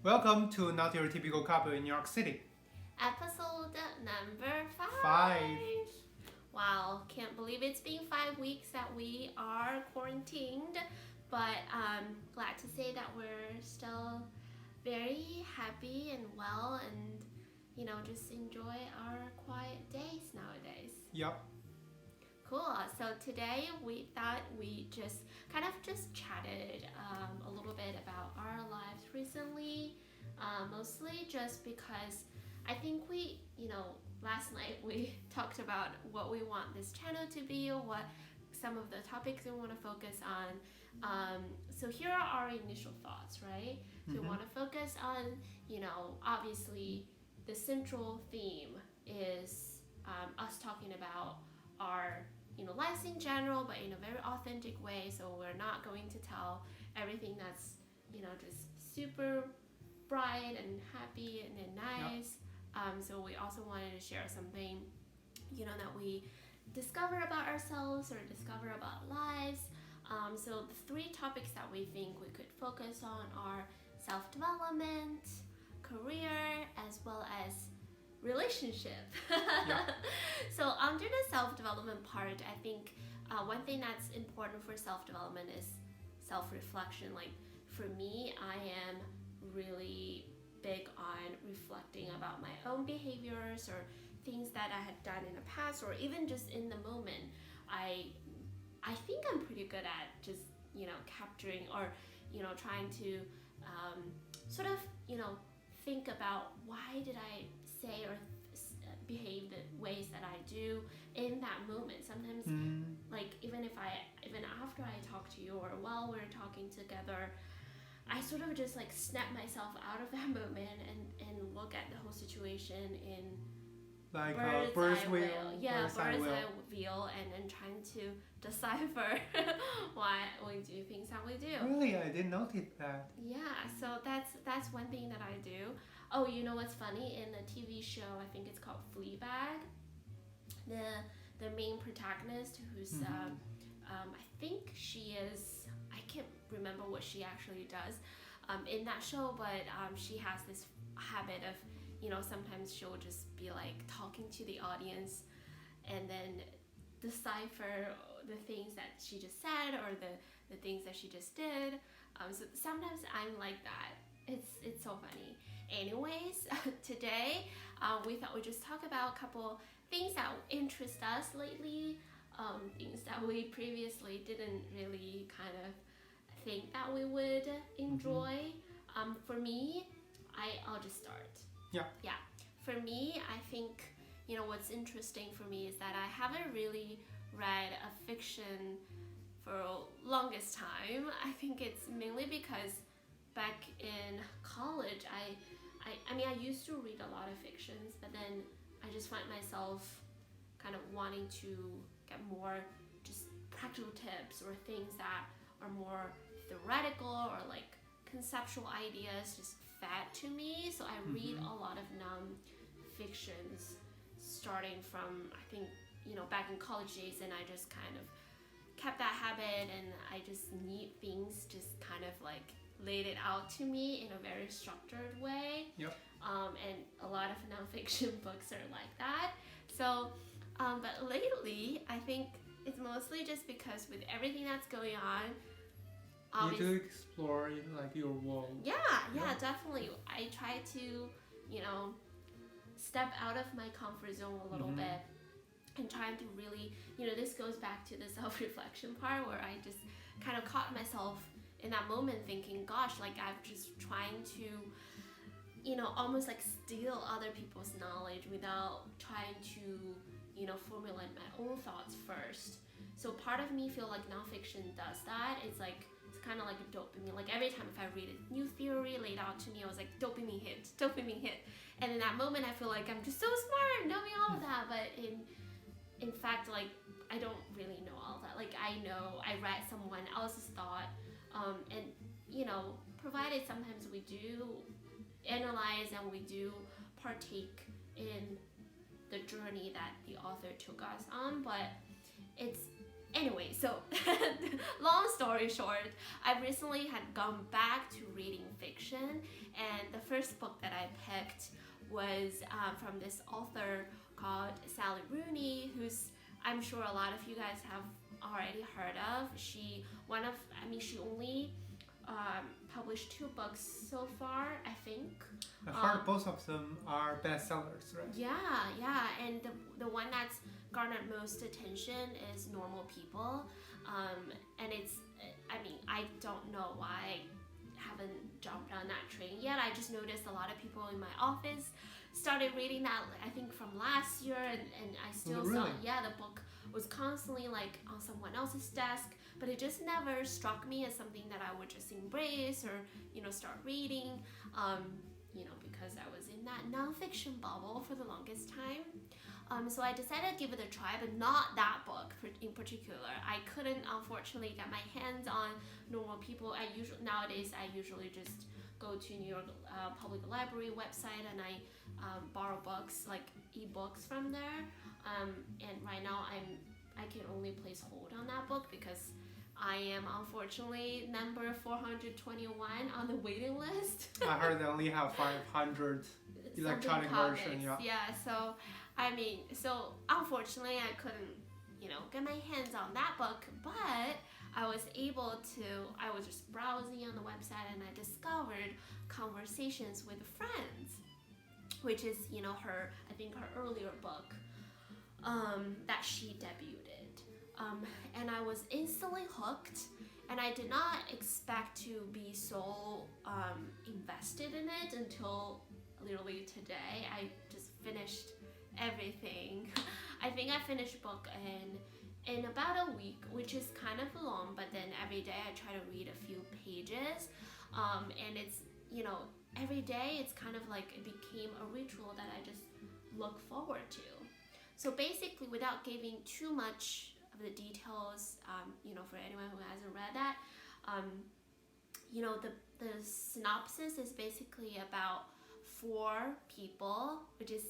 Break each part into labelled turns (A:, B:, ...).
A: Welcome to Not Your Typical Couple in New York City.
B: Episode number 5.
A: 5.
B: Wow, can't believe it's been 5 weeks that we are quarantined, but glad to say that we're still very happy and well and, just enjoy our quiet days nowadays.
A: Yep.
B: Cool. So today we thought we just chatted a little bit about our lives recently, mostly just because I think we, last night we talked about what we want this channel to be or what some of the topics we want to focus on. So here are our initial thoughts, right? So we want to focus on, obviously the central theme is us talking about our lives in general, but in a very authentic way. So we're not going to tell everything that's just super bright and happy and nice. Yep. So we also wanted to share something that we discover about ourselves or discover about lives. So the 3 topics that we think we could focus on are self-development, career, as well as relationship.
A: Yeah.
B: So under the self-development part, I think one thing that's important for self-development is self-reflection. Like for me, I am really big on reflecting about my own behaviors or things that I had done in the past, or even just in the moment. I think I'm pretty good at just capturing or trying to sort of think about why did I say or behave the ways that I do in that moment. Sometimes like even after I talk to you or while we're talking together, I sort of just like snap myself out of that moment and look at the whole situation in
A: like bird's eye
B: view and then trying to decipher why we do things that we do.
A: Really? I didn't notice that.
B: Yeah, so that's one thing that I do. Oh, you know what's funny? In the TV show, I think it's called Fleabag, the main protagonist who's I think she is, I can't remember what she actually does in that show, but she has this habit of sometimes she'll just be like talking to the audience and then decipher the things that she just said or the things that she just did. So sometimes I'm like that. It's so funny. Anyways, today we thought we'd just talk about a couple things that interest us lately, things that we previously didn't really kind of think that we would enjoy. For me, I'll just start. Yeah. For me, I think what's interesting for me is that I haven't really read a fiction for longest time. I think it's mainly because back in college, I used to read a lot of fictions, but then I just find myself kind of wanting to get more just practical tips or things that are more theoretical or like conceptual ideas just fed to me. So I read a lot of non-fictions starting from, I think, back in college days, and I just kind of kept that habit, and I just need things just kind of like laid it out to me in a very structured way.
A: Yep.
B: And a lot of nonfiction books are like that. So, but lately, I think it's mostly just because with everything that's going on,
A: you do explore like your world.
B: Yeah, definitely. I try to, step out of my comfort zone a little bit and trying to really, this goes back to the self-reflection part where I just kind of caught myself in that moment thinking, gosh, like I'm just trying to, almost like steal other people's knowledge without trying to, formulate my own thoughts first. So part of me feel like nonfiction does that. It's kind of like a dopamine. Like every time if I read a new theory laid out to me, I was like, dopamine hit. And in that moment, I feel like I'm just so smart knowing all of that. But in fact, like I don't really know all that. Like I know I read someone else's thought, and provided sometimes we do analyze and we do partake in the journey that the author took us on, but it's Anyway, so long story short, I recently had gone back to reading fiction, and the first book that I picked was from this author called Sally Rooney, who's I'm sure a lot of you guys have already heard of. She only published 2 books so far, I think.
A: I heard both of them are bestsellers, right?
B: Yeah, and the one that's garnered most attention is Normal People, and I don't know why I haven't jumped on that train yet. I just noticed a lot of people in my office started reading that, I think from last year, and I still saw, the book was constantly like on someone else's desk, but it just never struck me as something that I would just embrace or, start reading, because I was in that nonfiction bubble for the longest time. So I decided to give it a try, but not that book in particular. I couldn't, unfortunately, get my hands on Normal People. Nowadays, I usually just go to New York Public Library website and I borrow books, like ebooks from there. And right now, I can only place hold on that book because I am unfortunately number 421 on the waiting list.
A: I heard they only have 500 electronic version.
B: So unfortunately I couldn't, get my hands on that book, but I was just browsing on the website and I discovered Conversations with Friends, which is, her earlier book that she debuted. And I was instantly hooked, and I did not expect to be so invested in it until literally today. I just finished everything. I think I finished a book in about a week, which is kind of long, but then every day I try to read a few pages, and it's, every day it's kind of like it became a ritual that I just look forward to. So basically, without giving too much of the details, for anyone who hasn't read that, the synopsis is basically about 4 people, which is,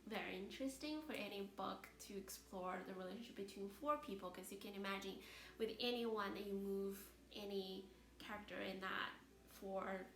B: very interesting for any book to explore the relationship between 4 people, because you can imagine with anyone that you move any character in that 4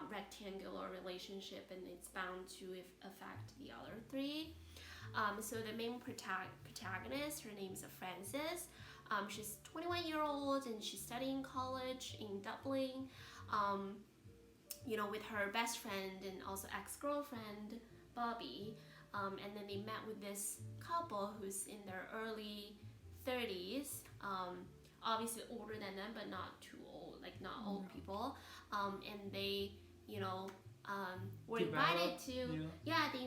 B: rectangular relationship, and it's bound to affect the other 3. So the main protagonist, her name is Frances. She's 21-year-old and she's studying college in Dublin. With her best friend and also ex-girlfriend, Bobby. And then they met with this couple who's in their early 30s, obviously older than them, but not too old, like not old people. And they, were invited to,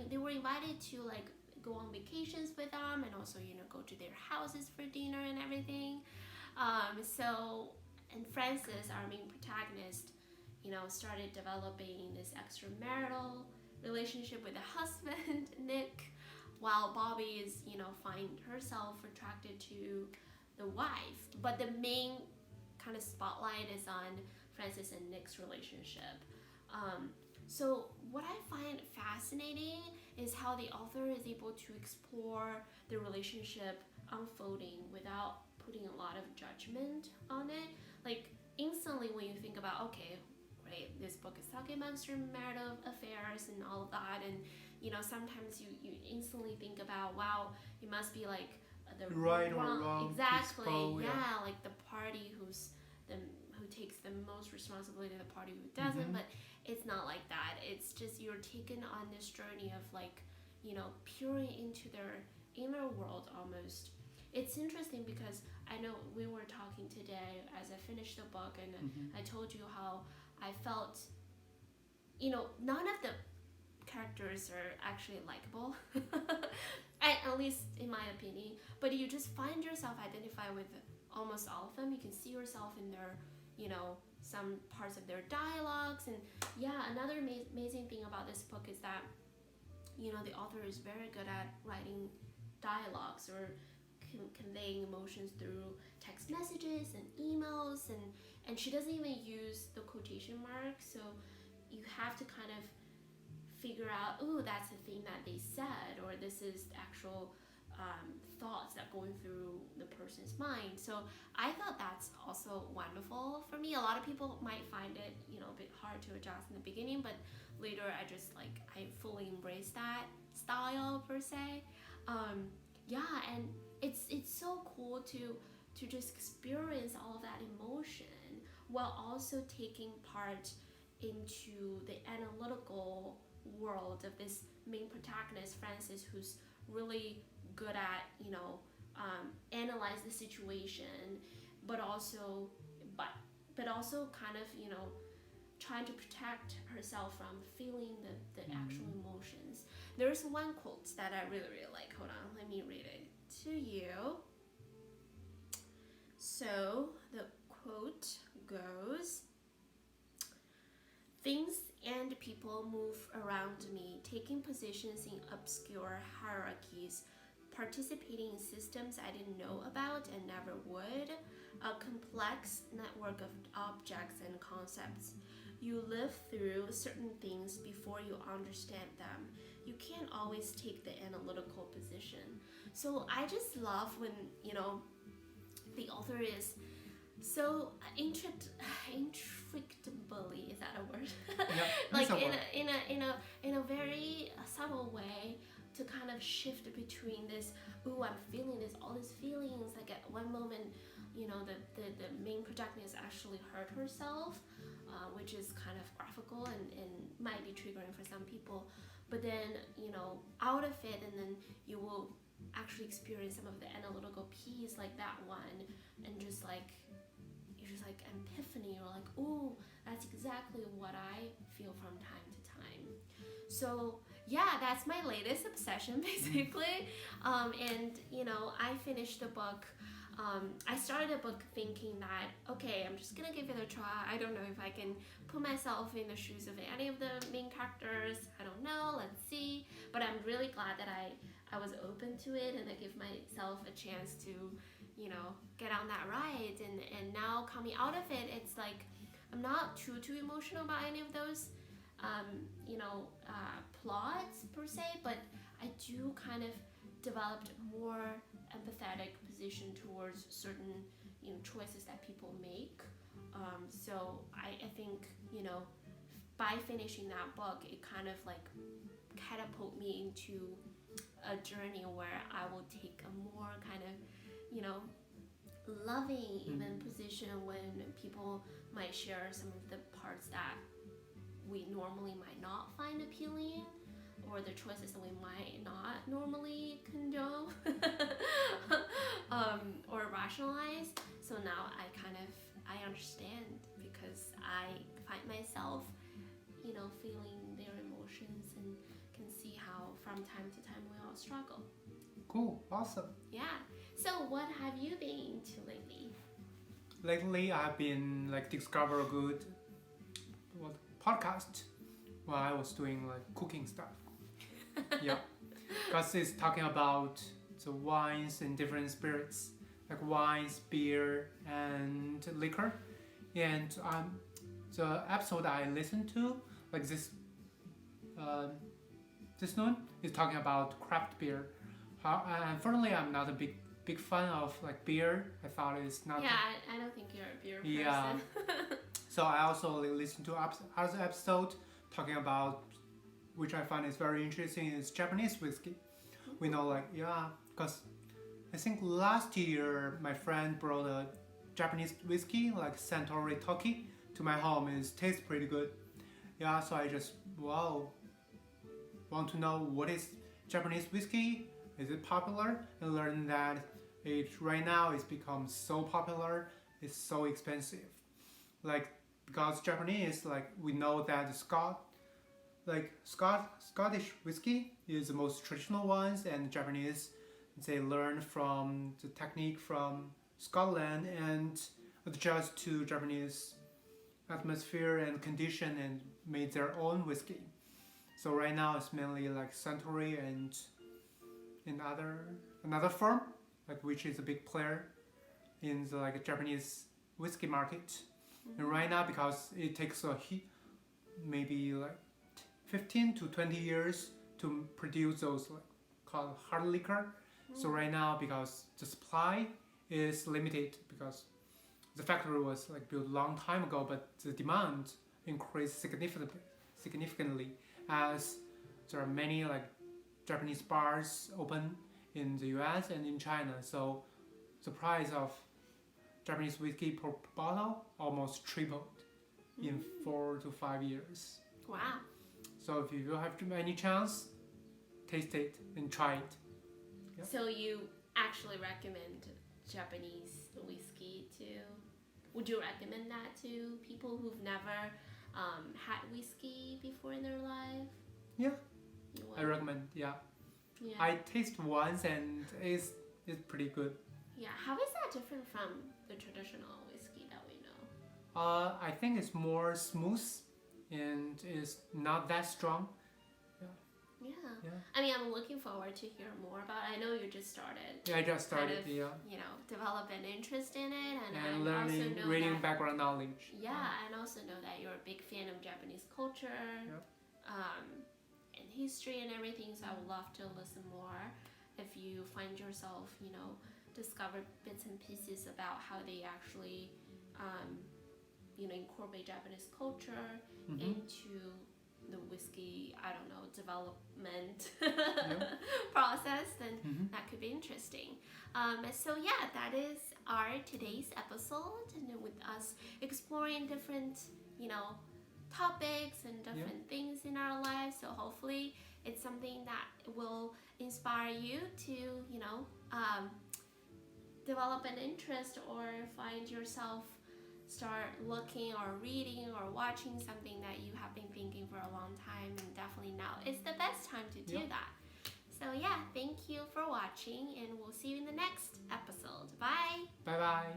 B: they were invited to like go on vacations with them, and also, go to their houses for dinner and everything. And Frances, our main protagonist, started developing this extramarital relationship with the husband, Nick, while Bobby is, find herself attracted to the wife. But the main kind of spotlight is on Frances and Nick's relationship. So what I find fascinating is how the author is able to explore the relationship unfolding without putting a lot of judgment on it. Like instantly when you think about, okay, right, this book is talking about extramarital affairs and all of that, and sometimes you instantly think about, wow, it must be like the
A: right or wrong,
B: exactly,
A: peaceful,
B: like the party who takes the most responsibility, the party who doesn't. But it's not like that. It's just you're taken on this journey of like, peering into their inner world almost. It's interesting because I know we were talking today as I finished the book, and I told you how I felt, none of the characters are actually likable, at least in my opinion, but you just find yourself identify with almost all of them. You can see yourself in their, some parts of their dialogues. And another amazing thing about this book is that, the author is very good at writing dialogues or conveying emotions through text messages and emails, and she doesn't even use the quotation marks, so you have to kind of figure out, that's the thing that they said, or this is the actual thoughts that going through the person's mind. So I thought that's also wonderful for me. A lot of people might find it, a bit hard to adjust in the beginning, but later I fully embrace that style per se. And it's so cool to just experience all of that emotion while also taking part into the analytical world of this main protagonist, Francis, who's really good at analyze the situation, but also kind of trying to protect herself from feeling the actual emotions. There's one quote that I really, really like. Hold on, let me read it to you. So the quote goes, "Things and people move around me, taking positions in obscure hierarchies, participating in systems I didn't know about and never would, a complex network of objects and concepts. You live through certain things before you understand them. You can't always take the analytical position." So I just love when, the author is so intricately, is that a word?
A: Yeah,
B: like
A: that's a word.
B: in a very subtle way to kind of shift between this, I'm feeling all these feelings. Like at one moment, the main protagonist actually hurt herself, which is kind of graphical and might be triggering for some people. But then, out of it, and then you will actually experience some of the analytical piece like that one, and you're just like epiphany. You're like, ooh, that's exactly what I feel from time to time. So yeah, that's my latest obsession basically. I finished the book. I started the book thinking that, okay, I'm just gonna give it a try. I don't know if I can put myself in the shoes of any of the main characters. I don't know, let's see. But I'm really glad that I was open to it, and I give myself a chance to, get on that ride. And now coming out of it, it's like I'm not too emotional about any of those plots per se, but I do kind of developed more empathetic position towards certain choices that people make. So I think by finishing that book, it kind of like catapult me into a journey where I will take a more kind of loving even position when people might share some of the parts that we normally might not find appealing, or the choices that we might not normally condone or rationalize. So now I understand, because I find myself feeling their emotions and can see how from time to time we all struggle.
A: Cool, awesome.
B: Yeah. So what have you been into lately?
A: Lately, I've been discover a good podcast while I was doing cooking stuff. Yeah, because it's talking about the wines and different spirits, like wines, beer, and liquor. And the episode I listened to, this one is talking about craft beer. Unfortunately, I'm not a big fan of beer. I thought it's not.
B: Yeah, I don't think you're a beer person.
A: Yeah. So I also listened to other episode talking about, which I find is very interesting, is Japanese whiskey. We know because I think last year my friend brought a Japanese whiskey like Suntory Toki to my home. It tastes pretty good. Yeah, so I just want to know what is Japanese whiskey. Is it popular? And learn that right now it's become so popular. It's so expensive. Because Japanese, we know that Scottish whiskey is the most traditional ones, and Japanese, they learn from the technique from Scotland and adjust to Japanese atmosphere and condition and made their own whiskey. So right now it's mainly Suntory and another firm, which is a big player in the Japanese whiskey market. Mm-hmm. And right now, because it takes maybe 15 to 20 years to produce those called hard liquor, So right now, because the supply is limited, because the factory was like built a long time ago, but the demand increased significantly as there are many like Japanese bars open in the US and in China. So the price of Japanese whiskey per bottle almost tripled in 4 to 5 years.
B: Wow.
A: So if you have any chance, taste it and try it. Yeah.
B: So you actually recommend Japanese whiskey to? Would you recommend that to people who've never had whiskey before in their life?
A: Yeah,
B: You
A: I
B: would?
A: recommend. Yeah,
B: Yeah.
A: I taste once and it's pretty good.
B: Yeah. How is that different from the traditional whiskey that we know?
A: I think it's more smooth and is not that strong.
B: Yeah.
A: Yeah.
B: I mean, I'm looking forward to hear more about it. I know you just started.
A: Yeah, I just started.
B: Kind of,
A: Yeah,
B: develop an interest in it, and I
A: learning,
B: also know
A: reading
B: that,
A: background knowledge.
B: and also know that you're a big fan of Japanese culture, and history and everything. So I would love to listen more if you find yourself, discover bits and pieces about how they actually, incorporate Japanese culture into the whiskey, development process, then that could be interesting. So yeah, that is our today's episode, and with us exploring different, topics and different things in our lives. So hopefully it's something that will inspire you to, develop an interest or find yourself start looking or reading or watching something that you have been thinking for a long time, and definitely now is the best time to do that. So yeah, thank you for watching, and we'll see you in the next episode. Bye.
A: Bye bye.